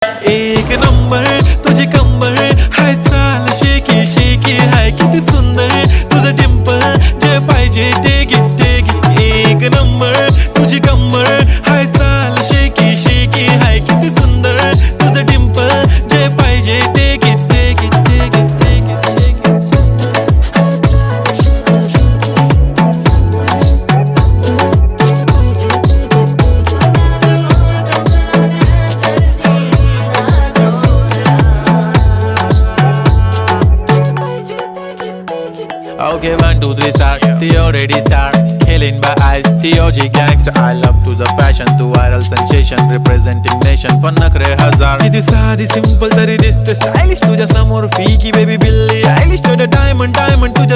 एक नंबर तुझी कंबर हाय, चाल शेकी शेकी हाय, किती सुंदर तुझं डिंपल, जे पाहिजे ते घे. एक नंबर तुझी कंबर हाय, चाल शेकी शेकी हाय, किती सुंदर तुझं डिंपल, जे पाहिजे ते घे. Okay, 1, 2, 3 start. The already start. Killing by eyes. The OG gangster. I love to the passion, to viral sensation, representing nation. पण नखरे हजार. किती साधी simple तरी दिसते stylish तुझ्या समोर. फिकी baby बिल्ली. Stylish to the diamond तुझ्या